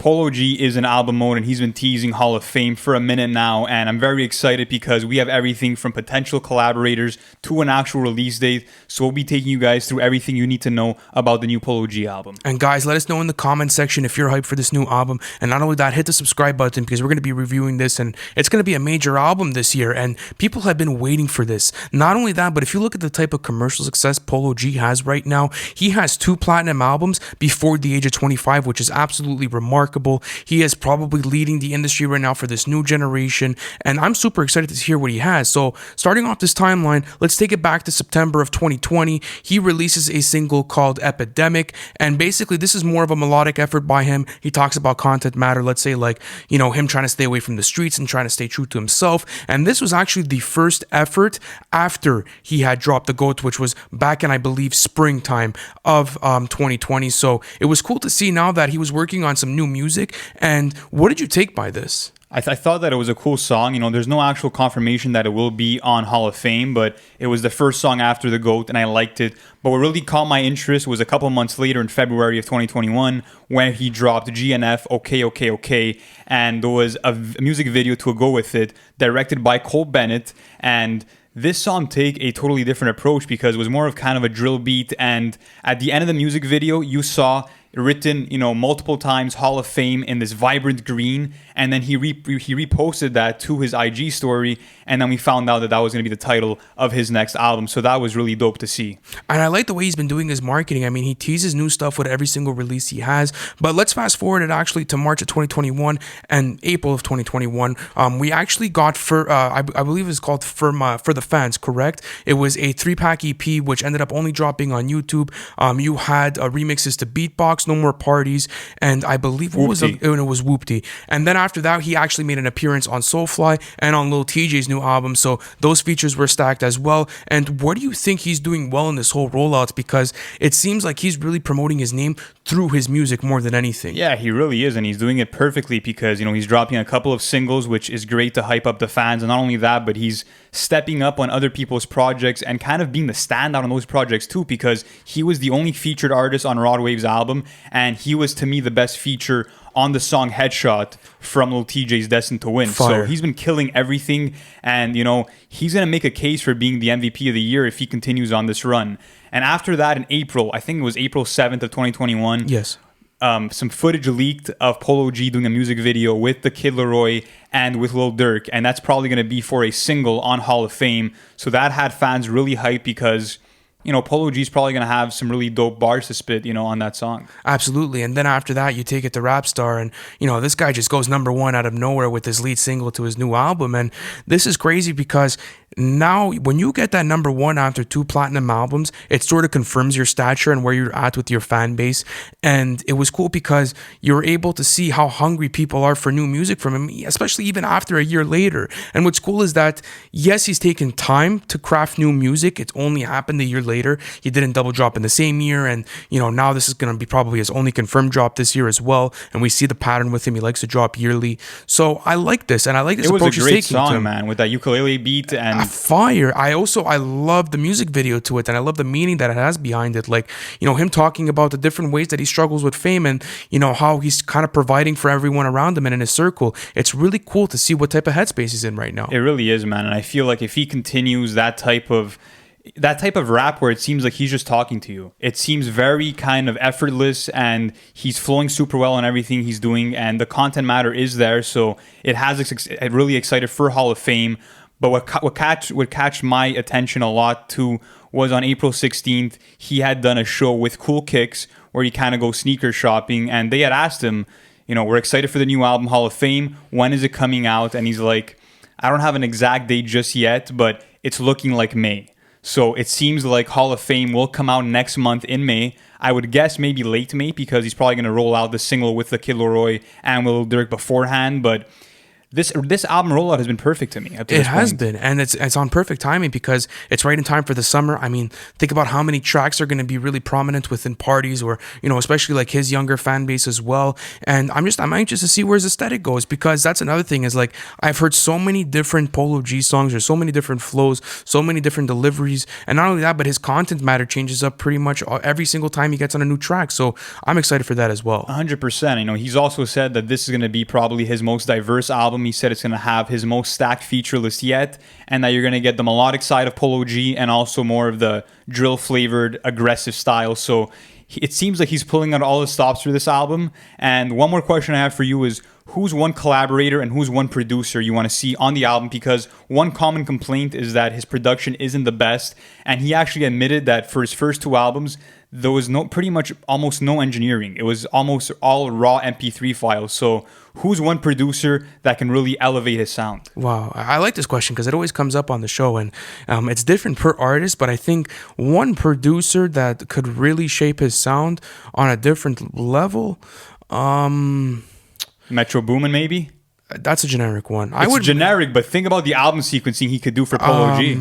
Polo G is in album mode, and he's been teasing Hall of Fame for a minute now, and I'm very excited because we have everything from potential collaborators to an actual release date, so we'll be taking you guys through everything you need to know about the new Polo G album. And guys, let us know in the comment section if you're hyped for this new album, and not only that, hit the subscribe button because we're going to be reviewing this, and it's going to be a major album this year, and people have been waiting for this. Not only that, but if you look at the type of commercial success Polo G has right now, he has 2 platinum albums before the age of 25, which is absolutely remarkable. He is probably leading the industry right now for this new generation, and I'm super excited to hear what he has. So starting off this timeline, let's take it back to September of 2020. He releases a single called Epidemic, and basically this is more of a melodic effort by him. He talks about content matter, let's say like, him trying to stay away from the streets and trying to stay true to himself. And this was actually the first effort after he had dropped The GOAT, which was back in, I believe, springtime of 2020. So it was cool to see now that he was working on some new music. And what did you take by this? I thought that it was a cool song. There's no actual confirmation that it will be on Hall of Fame, but it was the first song after The GOAT, and I liked it. But what really caught my interest was a couple months later in February of 2021 when he dropped GNF OKOKOK, and there was a music video to go with it directed by Cole Bennett. And this song take a totally different approach because it was more of kind of a drill beat, and at the end of the music video you saw written multiple times Hall of Fame in this vibrant green, and then he reposted that to his IG story, and then we found out that was going to be the title of his next album. So that was really dope to see. And I like the way he's been doing his marketing. I mean, he teases new stuff with every single release he has. But let's fast forward it actually to March of 2021 and April of 2021. We actually got I believe it's called For the Fans, correct? It was a 3-pack EP which ended up only dropping on YouTube. You had remixes to Beatbox, No More Parties, and I believe it was Whoopty. And then after that, he actually made an appearance on Soulfly and on Lil TJ's new album, so those features were stacked as well. And what do you think he's doing well in this whole rollout? Because it seems like he's really promoting his name through his music more than anything. Yeah, he really is, and he's doing it perfectly because he's dropping a couple of singles, which is great to hype up the fans. And not only that, but he's stepping up on other people's projects and kind of being the standout on those projects too, because he was the only featured artist on Rod Wave's album, and he was, to me, the best feature on the song Headshot from Lil TJ's Destined to Win. Fire. So he's been killing everything, and he's going to make a case for being the MVP of the year if he continues on this run. And after that, in April, I think it was April 7th of 2021, yes, some footage leaked of Polo G doing a music video with the Kid Laroi and with Lil Durk, and that's probably going to be for a single on Hall of Fame. So that had fans really hyped because Polo G's probably going to have some really dope bars to spit, on that song. Absolutely. And then after that, you take it to Rapstar, and, this guy just goes #1 out of nowhere with his lead single to his new album. And this is crazy because now when you get that #1 after 2 platinum albums, it sort of confirms your stature and where you're at with your fan base. And it was cool because you're able to see how hungry people are for new music from him, especially even after a year later. And what's cool is that, yes, he's taken time to craft new music. It's only happened a year later. He didn't double drop in the same year, and now this is going to be probably his only confirmed drop this year as well. And we see the pattern with him; he likes to drop yearly. So I like this, and I like this approach he's taking. It was a great song, man, with that ukulele beat and fire. I love the music video to it, and I love the meaning that it has behind it. Like him talking about the different ways that he struggles with fame, and how he's kind of providing for everyone around him and in his circle. It's really cool to see what type of headspace he's in right now. It really is, man, and I feel like if he continues that type of rap where it seems like he's just talking to you, it seems very kind of effortless, and he's flowing super well on everything he's doing, and the content matter is there, so it has really excited for Hall of Fame. But what catch my attention a lot too was on April 16th, he had done a show with Cool Kicks where he kind of goes sneaker shopping, and they had asked him, we're excited for the new album Hall of Fame, when is it coming out? And he's like, I don't have an exact date just yet, but it's looking like May. So it seems like Hall of Fame will come out next month in May. I would guess maybe late May because he's probably going to roll out the single with the Kid Laroi and Lil Durk beforehand. But this album rollout has been perfect to me. Up to It this has point. been, and it's on perfect timing because it's right in time for the summer. I mean, think about how many tracks are going to be really prominent within parties, or especially like his younger fan base as well. And I'm anxious to see where his aesthetic goes, because that's another thing is like I've heard so many different Polo G songs, there's so many different flows, so many different deliveries, and not only that, but his content matter changes up pretty much every single time he gets on a new track. So I'm excited for that as well. 100%. He's also said that this is going to be probably his most diverse album. He said it's going to have his most stacked feature list yet, and that you're going to get the melodic side of Polo G and also more of the drill flavored aggressive style. So it seems like he's pulling out all the stops for this album. And one more question I have for you is, who's one collaborator and who's one producer you want to see on the album? Because one common complaint is that his production isn't the best, and he actually admitted that for his first two albums there was pretty much almost no engineering. It was almost all raw MP3 files. So who's one producer that can really elevate his sound? Wow, I like this question because it always comes up on the show, and it's different per artist, but I think one producer that could really shape his sound on a different level, Metro Boomin, maybe? that's a generic one. It's generic, but think about the album sequencing he could do for Polo G.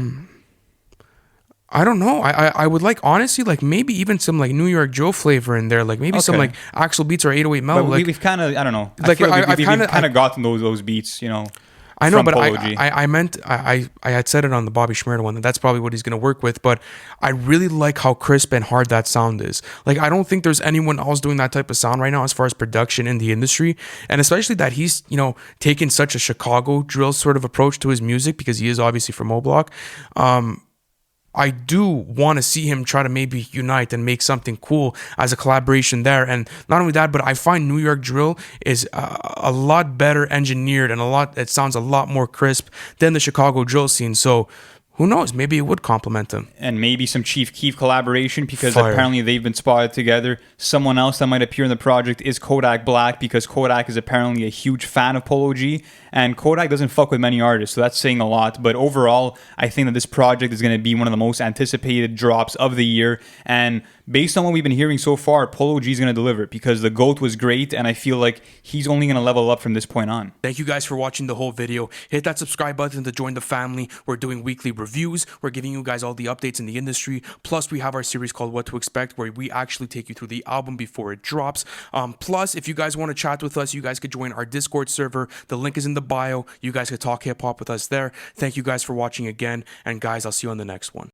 I don't know. I would like, honestly, like maybe even some like New York Joe flavor in there, like maybe some like Axel beats or 808 Mellow. But like, we've kind of, I don't know. Like, We've kind of gotten those beats, I know, from but Polo G. I meant I had said it on the Bobby Shmurda one, and that's probably what he's going to work with. But I really like how crisp and hard that sound is. Like, I don't think there's anyone else doing that type of sound right now as far as production in the industry, and especially that he's taken such a Chicago drill sort of approach to his music, because he is obviously from O Block. I do want to see him try to maybe unite and make something cool as a collaboration there. And not only that, but I find New York drill is a lot better engineered and it sounds a lot more crisp than the Chicago drill scene. So who knows? Maybe it would complement them. And maybe some Chief Keef collaboration, because Fire. apparently they've been spotted together. Someone else that might appear in the project is Kodak Black, because Kodak is apparently a huge fan of Polo G, and Kodak doesn't fuck with many artists, so that's saying a lot. But overall, I think that this project is going to be one of the most anticipated drops of the year, and based on what we've been hearing so far, Polo G is going to deliver, because the GOAT was great, and I feel like he's only going to level up from this point on. Thank you guys for watching the whole video. Hit that subscribe button to join the family. We're doing weekly reviews. We're giving you guys all the updates in the industry. Plus, we have our series called What to Expect, where we actually take you through the album before it drops. Plus, if you guys want to chat with us, you guys could join our Discord server. The link is in the bio. You guys could talk hip-hop with us there. Thank you guys for watching again. And guys, I'll see you on the next one.